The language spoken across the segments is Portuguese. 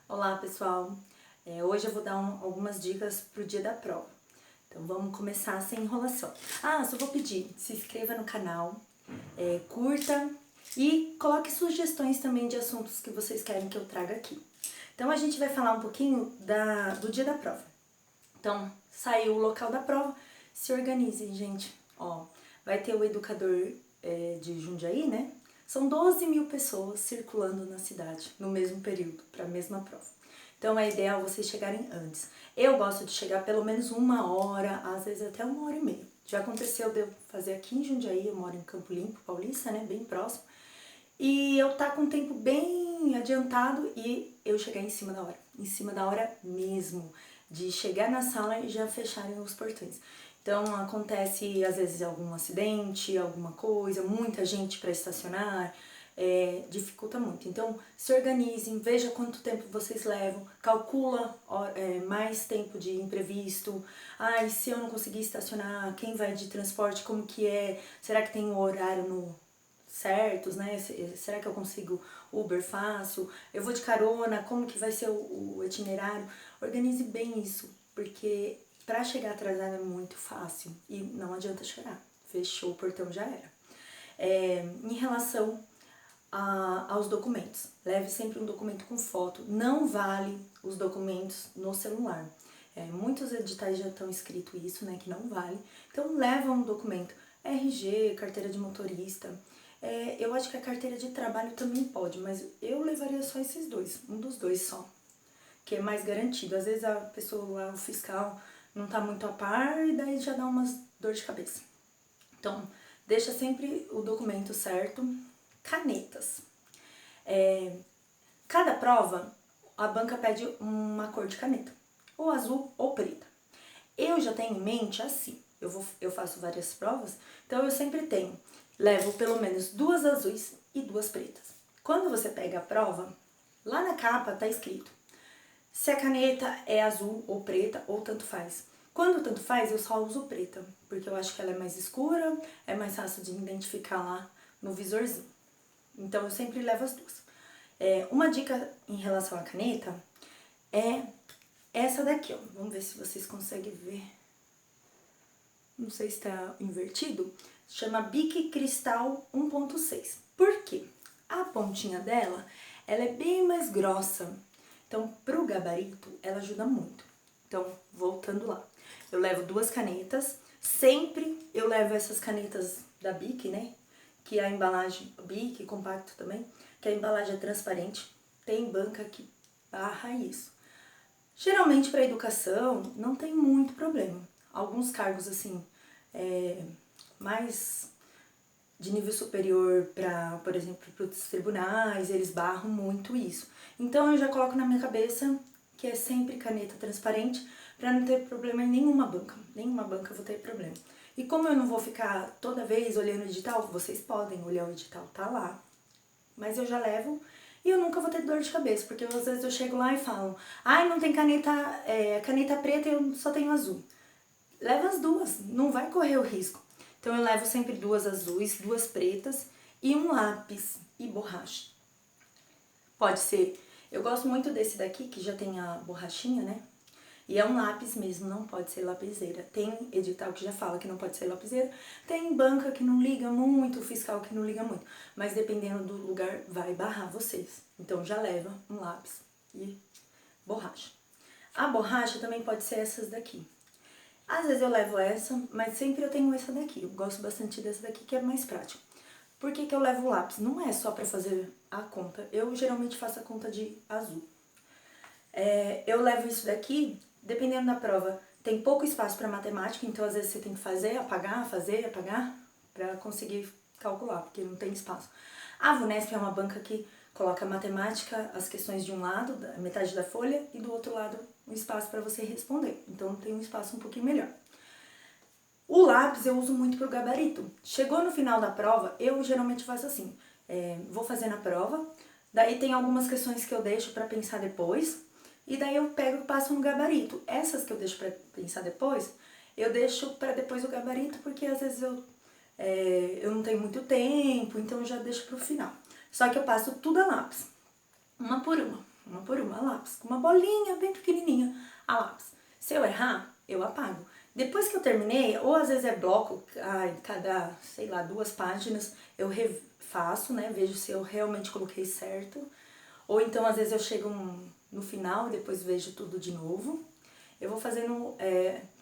Olá pessoal, hoje eu vou dar algumas dicas para o dia da prova. Então vamos começar sem enrolação. Só vou pedir, se inscreva no canal, curta e coloque sugestões também de assuntos que vocês querem que eu traga aqui. Então a gente vai falar um pouquinho do dia da prova. Então saiu o local da prova, se organizem gente. Vai ter o educador de Jundiaí, né? São 12 mil pessoas circulando na cidade no mesmo período, para a mesma prova. Então é ideal vocês chegarem antes. Eu gosto de chegar pelo menos 1 hora, às vezes até 1 hora e meia. Já aconteceu de eu fazer aqui em Jundiaí, eu moro em Campo Limpo, Paulista, né? Bem próximo. E eu tá com o tempo bem adiantado e eu chegar em cima da hora mesmo, de chegar na sala e já fecharem os portões. Então acontece às vezes algum acidente, alguma coisa, muita gente para estacionar, dificulta muito. Então se organizem, veja quanto tempo vocês levam, calcula mais tempo de imprevisto. Se eu não conseguir estacionar, quem vai de transporte, como que é? Será que tem um horário certos, né? Será que eu consigo Uber fácil? Eu vou de carona, como que vai ser o itinerário? Organize bem isso, porque para chegar atrasado é muito fácil e não adianta chorar. Fechou o portão, já era. Em relação aos documentos, leve sempre um documento com foto. Não vale os documentos no celular. Muitos editais já estão escrito isso, né? Que não vale. Então leva um documento. RG, carteira de motorista. Eu acho que a carteira de trabalho também pode, mas eu levaria só esses dois, um dos dois só, que é mais garantido. Às vezes a pessoa lá, o fiscal, não tá muito a par e daí já dá umas dor de cabeça. Então, deixa sempre o documento certo. Canetas. Cada prova, a banca pede uma cor de caneta, ou azul ou preta. Eu já tenho em mente assim, eu faço várias provas, então eu sempre levo pelo menos 2 azuis e 2 pretas. Quando você pega a prova, lá na capa tá escrito se a caneta é azul ou preta ou tanto faz. Quando tanto faz, eu só uso preta, porque eu acho que ela é mais escura, é mais fácil de identificar lá no visorzinho. Então eu sempre levo as duas. Uma dica em relação à caneta é essa daqui, ó. Vamos ver se vocês conseguem ver. Não sei se está invertido. Chama Bic Cristal 1.6. Por quê? A pontinha dela, ela é bem mais grossa. Então, pro gabarito, ela ajuda muito. Então, voltando lá. Eu levo 2 canetas. Sempre eu levo essas canetas da Bic, né? Que a embalagem, Bic, compacto também, que a embalagem é transparente. Tem banca que barra isso. Geralmente para educação não tem muito problema. Alguns cargos assim, mais de nível superior para, por exemplo, para os tribunais, eles barram muito isso. Então eu já coloco na minha cabeça que é sempre caneta transparente para não ter problema em nenhuma banca. Nenhuma banca eu vou ter problema. E como eu não vou ficar toda vez olhando o edital, vocês podem olhar o edital, tá lá. Mas eu já levo e eu nunca vou ter dor de cabeça, porque às vezes eu chego lá e falo, não tem caneta preta e eu só tenho azul. Leva as duas, não vai correr o risco. Então eu levo sempre 2 azuis, 2 pretas e um lápis e borracha. Pode ser, eu gosto muito desse daqui que já tem a borrachinha, né? E é um lápis mesmo, não pode ser lapiseira. Tem edital que já fala que não pode ser lapiseira. Tem banca que não liga muito, fiscal que não liga muito. Mas dependendo do lugar, vai barrar vocês. Então já leva um lápis e borracha. A borracha também pode ser essas daqui. Às vezes eu levo essa, mas sempre eu tenho essa daqui. Eu gosto bastante dessa daqui, que é mais prática. Por que eu levo o lápis? Não é só pra fazer a conta. Eu geralmente faço a conta de azul. Eu levo isso daqui, dependendo da prova, tem pouco espaço para matemática, então às vezes você tem que fazer, apagar, para conseguir calcular, porque não tem espaço. A VUNESP é uma banca que coloca matemática, as questões de um lado, metade da folha, e do outro lado um espaço para você responder. Então tem um espaço um pouquinho melhor. O lápis eu uso muito pro gabarito. Chegou no final da prova, eu geralmente faço assim, vou fazer na prova, daí tem algumas questões que eu deixo para pensar depois, e daí eu pego e passo no gabarito. Essas que eu deixo pra pensar depois, eu deixo pra depois o gabarito, porque às vezes eu não tenho muito tempo, então eu já deixo pro final. Só que eu passo tudo a lápis, uma por uma. uma por uma, lápis, com uma bolinha bem pequenininha, a lápis. Se eu errar, eu apago. Depois que eu terminei, ou às vezes é bloco, cada, sei lá, 2 páginas, eu refaço, né, vejo se eu realmente coloquei certo. Ou então, às vezes eu chego no final e depois vejo tudo de novo. Eu vou fazendo,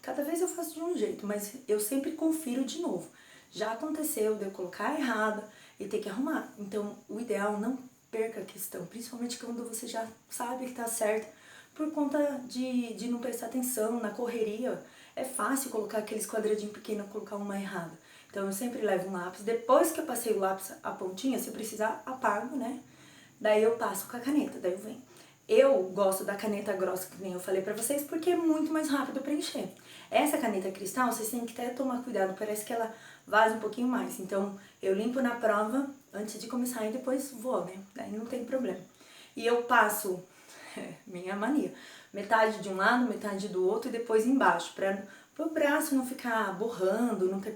cada vez eu faço de um jeito, mas eu sempre confiro de novo. Já aconteceu de eu colocar errado e ter que arrumar. Então, o ideal, não perca a questão, principalmente quando você já sabe que tá certo, por conta de não prestar atenção na correria. É fácil colocar aqueles quadradinhos pequenos, colocar uma errada. Então, eu sempre levo um lápis. Depois que eu passei o lápis, a pontinha, se precisar, apago, né? Daí eu passo com a caneta, daí eu venho. Eu gosto da caneta grossa, que nem eu falei pra vocês, porque é muito mais rápido preencher. Essa caneta cristal, vocês têm que até tomar cuidado, parece que ela vaza um pouquinho mais. Então, eu limpo na prova antes de começar e depois vou, né? Daí não tem problema. E eu passo, minha mania, metade de um lado, metade do outro e depois embaixo, pra o braço não ficar borrando, não ter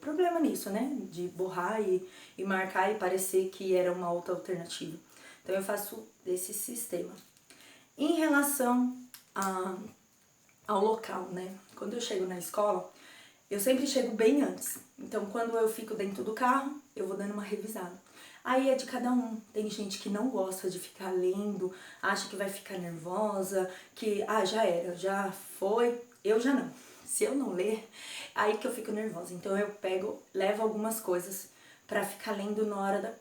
problema nisso, né? De borrar e marcar e parecer que era uma outra alternativa. Então eu faço desse sistema. Em relação ao local, né? Quando eu chego na escola, eu sempre chego bem antes. Então quando eu fico dentro do carro, eu vou dando uma revisada. Aí é de cada um. Tem gente que não gosta de ficar lendo, acha que vai ficar nervosa, que já era, já foi. Eu já não. Se eu não ler, aí que eu fico nervosa. Então eu levo algumas coisas pra ficar lendo na hora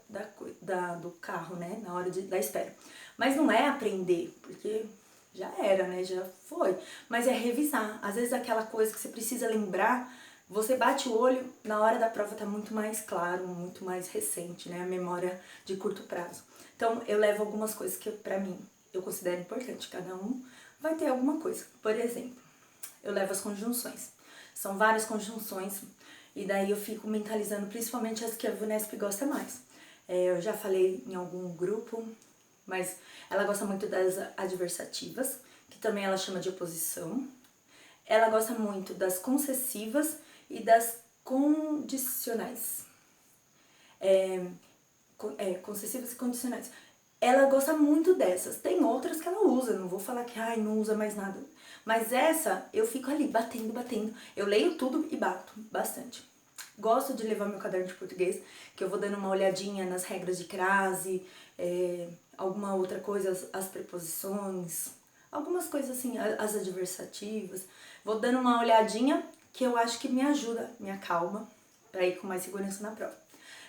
do carro, né? Na hora da espera. Mas não é aprender, porque já era, né? Já foi. Mas é revisar. Às vezes aquela coisa que você precisa lembrar, você bate o olho, na hora da prova tá muito mais claro, muito mais recente, né? A memória de curto prazo. Então eu levo algumas coisas que pra mim eu considero importante. Cada um vai ter alguma coisa. Por exemplo, eu levo as conjunções. São várias conjunções e daí eu fico mentalizando principalmente as que a VUNESP gosta mais. Eu já falei em algum grupo, mas ela gosta muito das adversativas, que também ela chama de oposição. Ela gosta muito das concessivas e das condicionais. Concessivas e condicionais. Ela gosta muito dessas. Tem outras que ela usa, não vou falar que não usa mais nada. Mas essa, eu fico ali batendo. Eu leio tudo e bato bastante. Gosto de levar meu caderno de português, que eu vou dando uma olhadinha nas regras de crase, alguma outra coisa, as preposições, algumas coisas assim, as adversativas. Vou dando uma olhadinha que eu acho que me ajuda, me acalma, para ir com mais segurança na prova.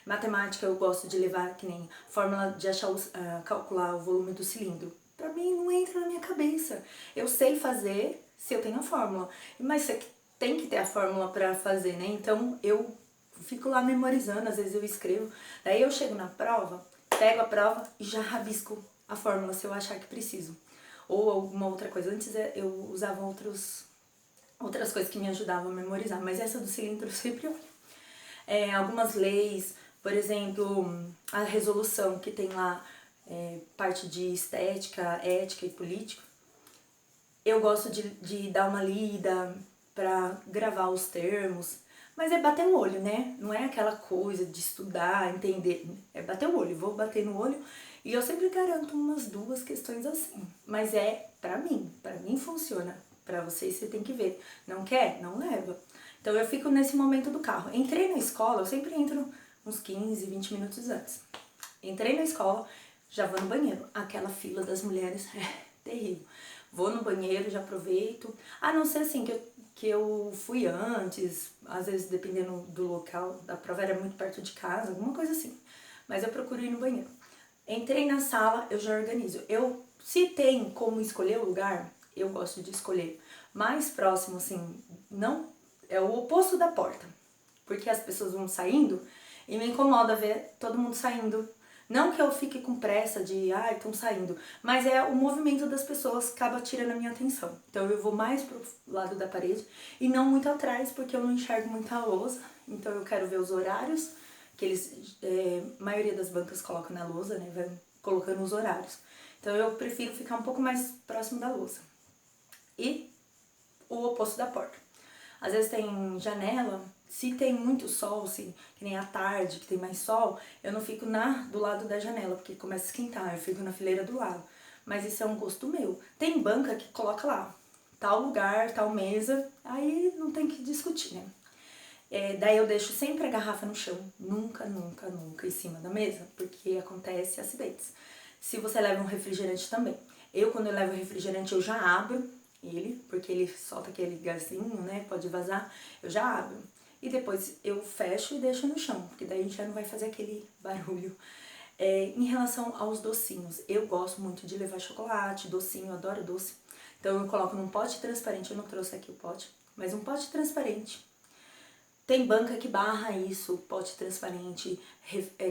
Matemática eu gosto de levar, que nem fórmula de calcular o volume do cilindro. Pra mim não entra na minha cabeça. Eu sei fazer se eu tenho a fórmula, mas você tem que ter a fórmula pra fazer, né? Então eu fico lá memorizando, às vezes eu escrevo. Daí eu chego na prova, pego a prova e já rabisco a fórmula se eu achar que preciso. Ou alguma outra coisa. Antes eu usava outras coisas que me ajudavam a memorizar, mas essa do cilindro eu sempre olho. Algumas leis, por exemplo, a resolução que tem lá, parte de estética, ética e política. Eu gosto de dar uma lida pra gravar os termos, mas é bater o olho, né? Não é aquela coisa de estudar, entender, é bater o olho, vou bater no olho e eu sempre garanto umas 2 questões assim, mas pra mim funciona, pra vocês você tem que ver, não quer? Não leva. Então eu fico nesse momento do carro. Entrei na escola, eu sempre entro uns 15, 20 minutos antes. Entrei na escola, já vou no banheiro. Aquela fila das mulheres é terrível. Vou no banheiro, já aproveito. A não ser assim que eu fui antes, às vezes dependendo do local, da prova era muito perto de casa, alguma coisa assim. Mas eu procuro ir no banheiro. Entrei na sala, eu já organizo. Se tem como escolher o lugar, eu gosto de escolher mais próximo, assim, não é o oposto da porta, porque as pessoas vão saindo e me incomoda ver todo mundo saindo. Não que eu fique com pressa de, estão saindo, mas é o movimento das pessoas que acaba tirando a minha atenção. Então eu vou mais pro lado da parede e não muito atrás, porque eu não enxergo muita lousa. Então eu quero ver os horários, que maioria das bancas colocam na lousa, né, vai colocando os horários. Então eu prefiro ficar um pouco mais próximo da lousa. E o oposto da porta. Às vezes tem janela, se tem muito sol, que nem à tarde, que tem mais sol, eu não fico do lado da janela, porque começa a esquentar, eu fico na fileira do lado. Mas isso é um gosto meu. Tem banca que coloca lá, tal lugar, tal mesa, aí não tem que discutir, né? Daí eu deixo sempre a garrafa no chão, nunca, nunca, nunca em cima da mesa, porque acontece acidentes. Se você leva um refrigerante também. Quando eu levo refrigerante, eu já abro ele, porque ele solta aquele gazinho, né, pode vazar, eu já abro. E depois eu fecho e deixo no chão, porque daí a gente já não vai fazer aquele barulho. Em relação aos docinhos, eu gosto muito de levar chocolate, docinho, eu adoro doce. Então eu coloco num pote transparente, eu não trouxe aqui o pote, mas um pote transparente. Tem banca que barra isso, pote transparente,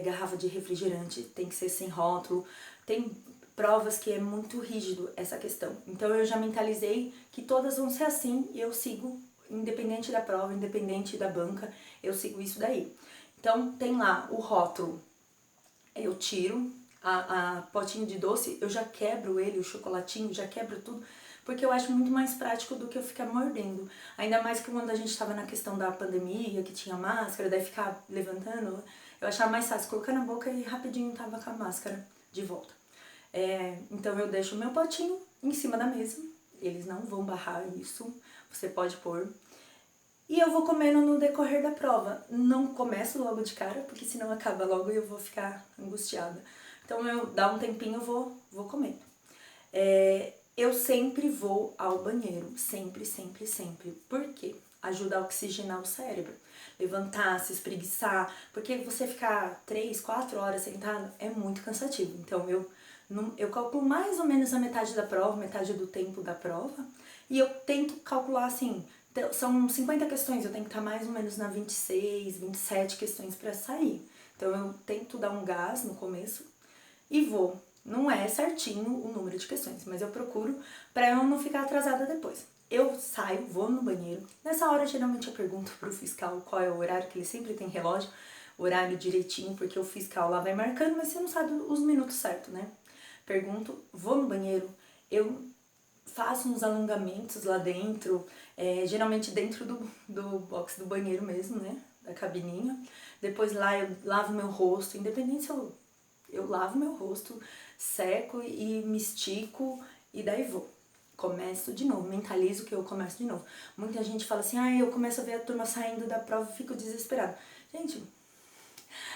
garrafa de refrigerante, tem que ser sem rótulo. Tem provas que é muito rígido essa questão. Então eu já mentalizei que todas vão ser assim e eu sigo, independente da prova, independente da banca, eu sigo isso daí. Então tem lá o rótulo, eu tiro a potinho de doce, eu já quebro ele, o chocolatinho, já quebro tudo, porque eu acho muito mais prático do que eu ficar mordendo. Ainda mais que quando a gente tava na questão da pandemia, que tinha máscara, daí ficar levantando, eu achava mais fácil colocar na boca e rapidinho tava com a máscara de volta. Então eu deixo o meu potinho em cima da mesa, eles não vão barrar isso, você pode pôr. E eu vou comendo no decorrer da prova. Não começo logo de cara, porque senão acaba logo e eu vou ficar angustiada. Então eu dá um tempinho, vou comendo. Eu sempre vou ao banheiro, sempre, sempre, sempre. Por quê? Ajuda a oxigenar o cérebro. Levantar, se espreguiçar, porque você ficar 3, 4 horas sentado é muito cansativo. Então eu calculo mais ou menos a metade da prova, metade do tempo da prova, e eu tento calcular assim, são 50 questões, eu tenho que estar mais ou menos na 26, 27 questões para sair. Então eu tento dar um gás no começo e vou. Não é certinho o número de questões, mas eu procuro para eu não ficar atrasada depois. Eu saio, vou no banheiro. Nessa hora, geralmente eu pergunto pro fiscal qual é o horário, que ele sempre tem relógio, horário direitinho, porque o fiscal lá vai marcando, mas você não sabe os minutos certos, né? Pergunto, vou no banheiro, eu faço uns alongamentos lá dentro, geralmente dentro do box do banheiro mesmo, né? Da cabininha. Depois lá eu lavo meu rosto, independente se eu lavo meu rosto, seco e me estico e daí vou. Começo de novo, mentalizo que eu começo de novo. Muita gente fala assim, eu começo a ver a turma saindo da prova e fico desesperada. Gente,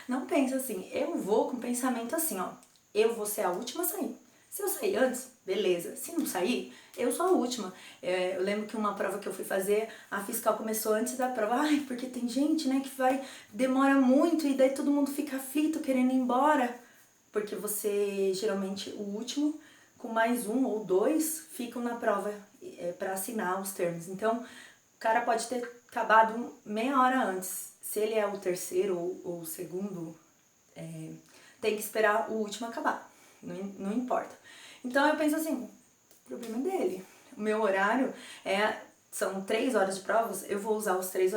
não pensa assim, eu vou com pensamento assim, ó, eu vou ser a última a sair. Se eu sair antes, beleza. Se não sair, eu sou a última. Eu lembro que uma prova que eu fui fazer, a fiscal começou antes da prova. Porque tem gente, né, que demora muito e daí todo mundo fica aflito, querendo ir embora. Porque você, geralmente, o último, com mais um ou dois, ficam na prova para assinar os termos. Então, o cara pode ter acabado meia hora antes. Se ele é o terceiro ou o segundo, tem que esperar o último acabar. Não importa. Então eu penso assim, o problema é dele. O meu horário são 3 horas de provas, eu vou usar os 3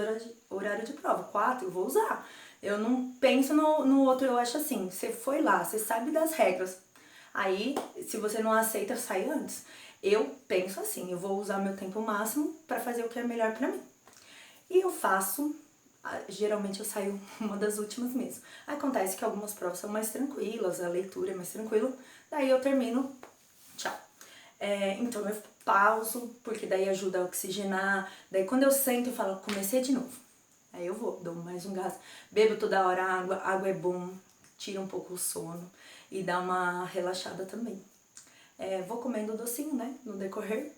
horários de prova. 4 eu vou usar. Eu não penso no outro, eu acho assim, você foi lá, você sabe das regras. Aí, se você não aceita, sai antes. Eu penso assim, eu vou usar meu tempo máximo para fazer o que é melhor para mim. E eu faço, geralmente eu saio uma das últimas mesmo. Acontece que algumas provas são mais tranquilas, a leitura é mais tranquila, daí eu termino, tchau. Então eu pauso, porque daí ajuda a oxigenar, daí quando eu sento eu falo, comecei de novo. Aí eu vou, dou mais um gás, bebo toda hora água é bom, tira um pouco o sono e dá uma relaxada também. Vou comendo docinho, né, no decorrer.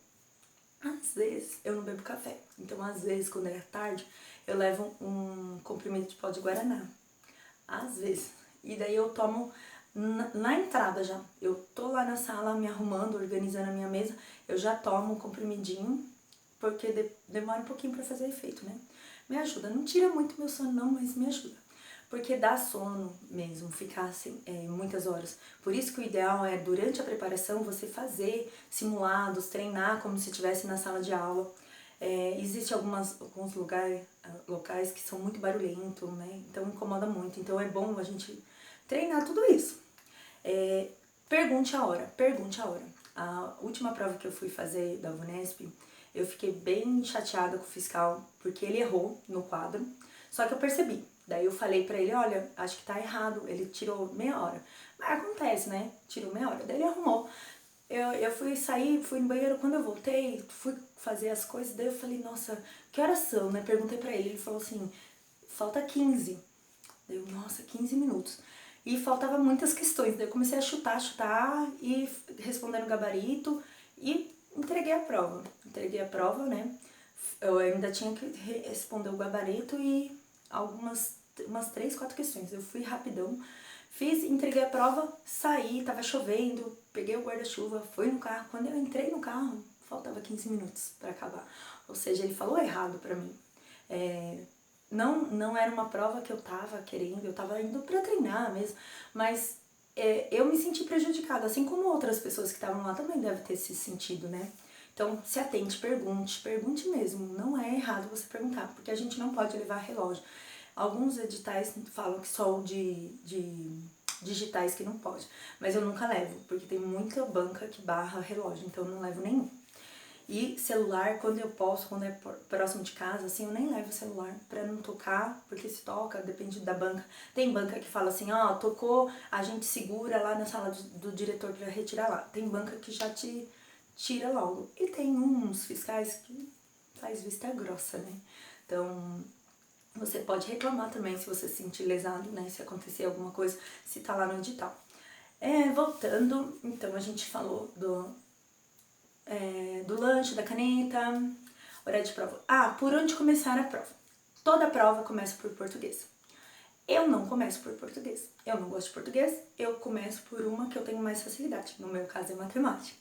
Às vezes eu não bebo café, então às vezes quando é tarde eu levo um comprimido de pó de guaraná. Às vezes. E daí eu tomo na entrada já. Eu tô lá na sala me arrumando, organizando a minha mesa, eu já tomo um comprimidinho, porque demora um pouquinho pra fazer efeito, né? Me ajuda. Não tira muito meu sono não, mas me ajuda. Porque dá sono mesmo, ficar assim, muitas horas. Por isso que o ideal é, durante a preparação, você fazer simulados, treinar como se estivesse na sala de aula. Existem alguns locais que são muito barulhentos, né? Então incomoda muito. Então é bom a gente treinar tudo isso. Pergunte a hora, pergunte a hora. A última prova que eu fui fazer da UNESP, eu fiquei bem chateada com o fiscal, porque ele errou no quadro, só que eu percebi. Daí eu falei pra ele, olha, acho que tá errado, ele tirou meia hora. Mas acontece, né? Tirou meia hora. Daí ele arrumou. eu fui sair, fui no banheiro, quando eu voltei, fui fazer as coisas, daí eu falei, nossa, que horas são, né? Perguntei pra ele falou assim, falta 15. Daí eu, nossa, 15 minutos. E faltava muitas questões, daí eu comecei a chutar e responder no gabarito e entreguei a prova. Entreguei a prova, né? Eu ainda tinha que responder o gabarito e umas 3, 4 questões. Eu fui rapidão, fiz, entreguei a prova, saí, tava chovendo, peguei o guarda-chuva, fui no carro. Quando eu entrei no carro, faltava 15 minutos para acabar. Ou seja, ele falou errado para mim. Não era uma prova que eu tava querendo, eu tava indo pra treinar mesmo, mas eu me senti prejudicada, assim como outras pessoas que estavam lá também devem ter se sentido, né? Então, se atente, pergunte mesmo. Não é errado você perguntar, porque a gente não pode levar relógio. Alguns editais falam que só o de digitais que não pode, mas eu nunca levo, porque tem muita banca que barra relógio, então eu não levo nenhum. E celular, quando eu posso, quando é próximo de casa, assim, eu nem levo o celular pra não tocar, porque se toca, depende da banca. Tem banca que fala assim, ó, tocou, a gente segura lá na sala do diretor pra retirar lá. Tem banca que já te tira logo. E tem uns fiscais que faz vista grossa, né? Então, você pode reclamar também se você se sentir lesado, né? Se acontecer alguma coisa, se tá lá no edital. Voltando, então a gente falou do lanche, da caneta, horário de prova. Por onde começar a prova? Toda prova começa por português. Eu não começo por português. Eu não gosto de português, eu começo por uma que eu tenho mais facilidade. No meu caso é matemática.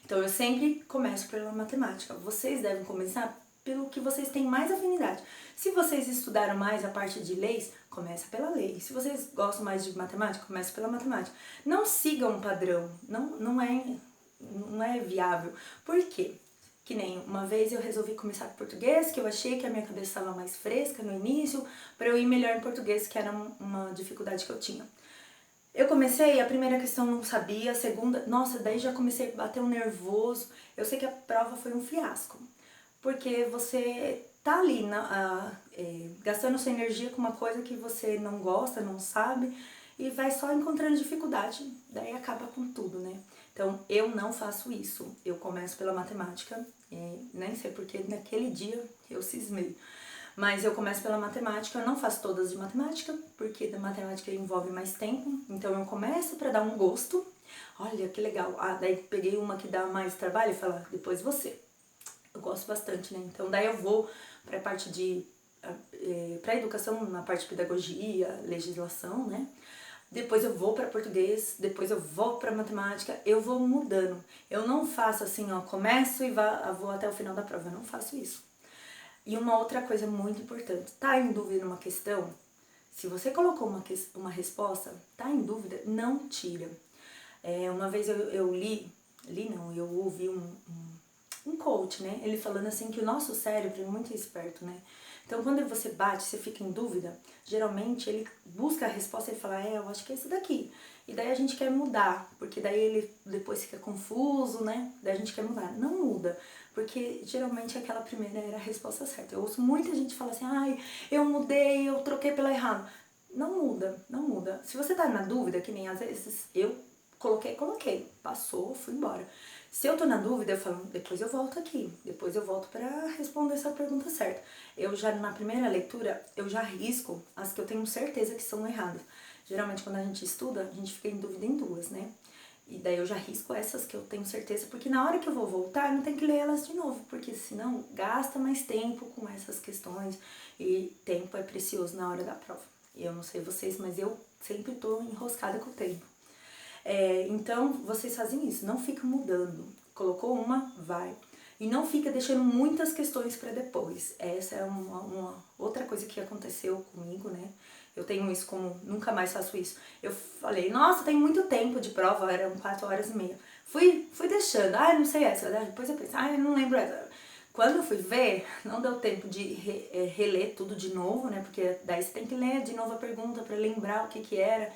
Então eu sempre começo pela matemática. Vocês devem começar pelo que vocês têm mais afinidade. Se vocês estudaram mais a parte de leis, começa pela lei. Se vocês gostam mais de matemática, começa pela matemática. Não sigam um padrão, não é viável. Por quê? Que nem uma vez eu resolvi começar com português, que eu achei que a minha cabeça estava mais fresca no início, para eu ir melhor em português, que era uma dificuldade que eu tinha. Eu comecei, a primeira questão não sabia, a segunda, nossa, daí já comecei a bater um nervoso. Eu sei que a prova foi um fiasco, porque você tá ali gastando sua energia com uma coisa que você não gosta, não sabe, e vai só encontrando dificuldade, daí acaba com tudo, né? Então, eu não faço isso. Eu começo pela matemática, nem sei porque naquele dia eu cismei. Mas eu começo pela matemática, eu não faço todas de matemática, porque da matemática envolve mais tempo. Então, eu começo para dar um gosto. Olha, que legal. Daí peguei uma que dá mais trabalho e falo, depois você. Eu gosto bastante, né? Então, daí eu vou para a parte para educação, na parte de pedagogia, legislação, né? Depois eu vou para português, depois eu vou para matemática, eu vou mudando. Eu não faço assim, ó, começo e vou até o final da prova, eu não faço isso. E uma outra coisa muito importante, tá em dúvida numa questão? Se você colocou uma resposta, tá em dúvida, não tira. Uma vez eu eu ouvi um coach, né? Ele falando assim que o nosso cérebro é muito esperto, né? Então, quando você bate, você fica em dúvida, geralmente ele busca a resposta e ele fala, eu acho que é isso daqui. E daí a gente quer mudar, porque daí ele depois fica confuso, né? Daí a gente quer mudar. Não muda, porque geralmente aquela primeira era a resposta certa. Eu ouço muita gente falar assim, eu mudei, eu troquei pela errada. Não muda, não muda. Se você tá na dúvida, que nem às vezes eu coloquei, passou, fui embora. Se eu tô na dúvida, eu falo, depois eu volto aqui, depois eu volto para responder essa pergunta certa. Eu já, na primeira leitura, eu já risco as que eu tenho certeza que são erradas. Geralmente, quando a gente estuda, a gente fica em dúvida em duas, né? E daí eu já risco essas que eu tenho certeza, porque na hora que eu vou voltar, eu não tenho que ler elas de novo, porque senão gasta mais tempo com essas questões e tempo é precioso na hora da prova. Eu não sei vocês, mas eu sempre tô enroscada com o tempo. Então, vocês fazem isso, não fica mudando. Colocou uma, vai. E não fica deixando muitas questões para depois. Essa é uma outra coisa que aconteceu comigo, né? Eu tenho isso como, nunca mais faço isso. Eu falei, nossa, tem muito tempo de prova, eram 4 horas e meia. Fui deixando, não sei essa. Depois eu pensei, eu não lembro essa. Quando eu fui ver, não deu tempo de reler tudo de novo, né? Porque daí você tem que ler de novo a pergunta para lembrar o que era.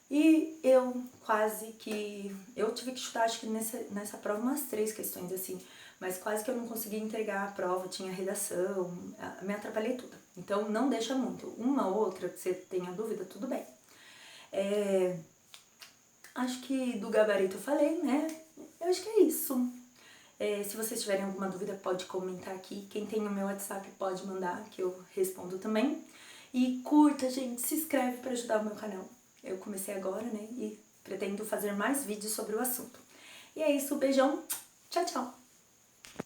E eu eu tive que chutar, acho que nessa prova umas 3 questões, assim, mas quase que eu não consegui entregar a prova, tinha redação, me atrapalhei tudo. Então não deixa muito, uma ou outra que você tenha dúvida, tudo bem. Acho que do gabarito eu falei, né? eu acho que é isso. Se vocês tiverem alguma dúvida, pode comentar aqui. Quem tem o meu WhatsApp pode mandar, que eu respondo também. E curta, gente, se inscreve para ajudar o meu canal. Eu comecei agora, né? E pretendo fazer mais vídeos sobre o assunto. E é isso, beijão, tchau, tchau!